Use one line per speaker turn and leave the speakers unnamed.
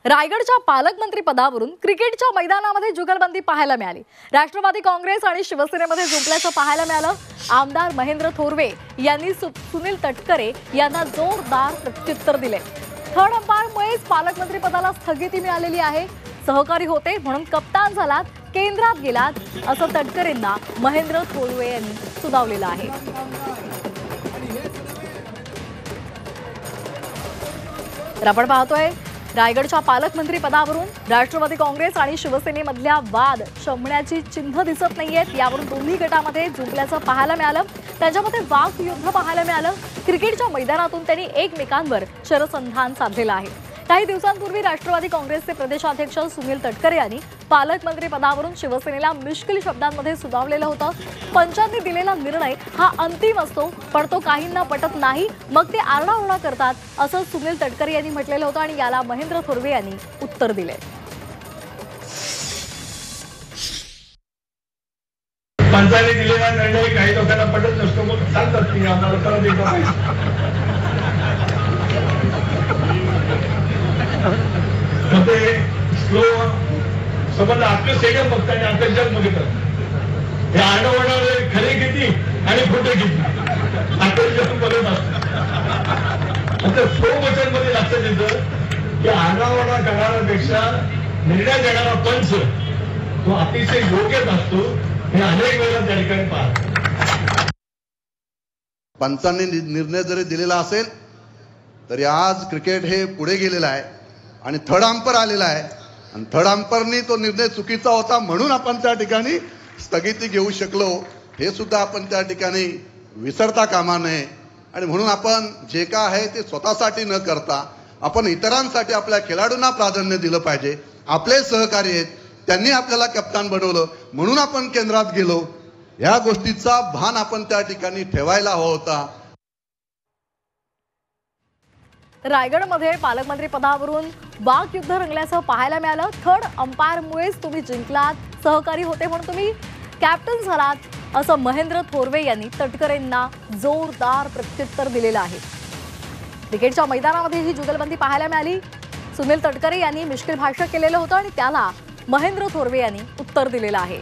रायगडच्या पालकमंत्री पदावरून क्रिकेटच्या मैदानामध्ये जुगलबंदी पाहायला मिळाली। राष्ट्रवादी काँग्रेस आणि शिवसेनेमध्ये जुंपल्याचं पाहायला मिळालं। आमदार महेंद्र थोरवे यांनी सुनील तटकरे यांना जोरदार प्रत्युत्तर दिले। थर्ड अंपायरमुळेच पालकमंत्री पदाला स्थगिती मिळालेली आहे। सहकारी होते म्हणून कप्तान झालात, केंद्रात गेलात असं तटकरेंना महेंद्र थोरवे यांनी सुनावलेलं आहे। आपण पाहतोय रायगडच्या पालकमंत्री पदावरून राष्ट्रवादी काँग्रेस आणि शिवसेनेमधल्या वाद शमण्याची चिन्ह दिसत नाहीयेत। यावरून दोन्ही गटामध्ये जुंपल्याचं पाहायला मिळालं। त्यांच्यामध्ये वाकयुद्ध पाहायला मिळालं। क्रिकेटच्या मैदानातून त्यांनी एकमेकांवर शरसंधान साधलेलं आहे। काही दिवसांपूर्वी राष्ट्रवादी काँग्रेसचे प्रदेशाध्यक्ष सुनील तटकरे यांनी पालकमंत्री पदावरून शिवसेनेला मिश्किल शब्दांमध्ये सुनावलेलं होतं। पंचांनी दिलेला निर्णय हा अंतिम असतो, पण तो काहींना पटत नाही, मग ते आरडाओरडा करतात असं सुनील तटकरे यांनी म्हटलेलं होतं आणि याला महेंद्र थोरवे यांनी उत्तर दिले।
पंचांनी दिलेला निर्णय काही लोकांना पटत नसतो, मग सांगतात की आम्हाला परत एकदा स्लो सोबत आपलं स्टेडियम बघतात आणि आपलं जग बघतात। हे आरडाओरडा खरे किती आणि खोटे किती आपलं जग बघत असतं। आता स्लो मोशन मध्ये लक्षात येतं की आरडाओरडा करणाऱ्यापेक्षा निर्णय देणारा पंच तो अतिशय योग्यच असतो। हे अनेक वेळा त्या ठिकाणी पाहतो।
पंचांनी निर्णय जरी दिलेला असेल तरी आज क्रिकेट हे पुढे गेलेलं आहे आणि थर्ड अंपायर आलेला आहे आणि थर्ड अंपायरनी तो निर्णय चुकीचा होता म्हणून आपण त्या ठिकाणी स्थगिती घेऊ शकलो, हे सुद्धा आपण त्या ठिकाणी विसरता कामा नये। आणि म्हणून आपण जे काय आहे ते स्वतःसाठी न करता आपण इतरांसाठी आपल्या खेळाडूंना प्राधान्य दिलं पाहिजे। आपले सहकारी आहेत, त्यांनी आपल्याला कप्तान बनवलं म्हणून आपण केंद्रात गेलो, या गोष्टीचा भान आपण त्या ठिकाणी ठेवायला हवा होता।
रायगडमध्ये पालकमंत्री पदावरून वाकयुद्ध रंगल्याचं पाहायला मिळालं। थर्ड अंपायरमुळेच तुम्ही जिंकलात, सहकारी होते म्हणून तुम्ही कॅप्टन झालात असं महेंद्र थोरवे यांनी तटकरेंना जोरदार प्रत्युत्तर दिलेलं आहे। क्रिकेटच्या मैदानामध्ये ही जुगलबंदी पाहायला मिळाली। सुनील तटकरे यांनी मिश्किल भाष्य केलेलं होतं आणि त्याला महेंद्र थोरवे यांनी उत्तर दिलेलं आहे।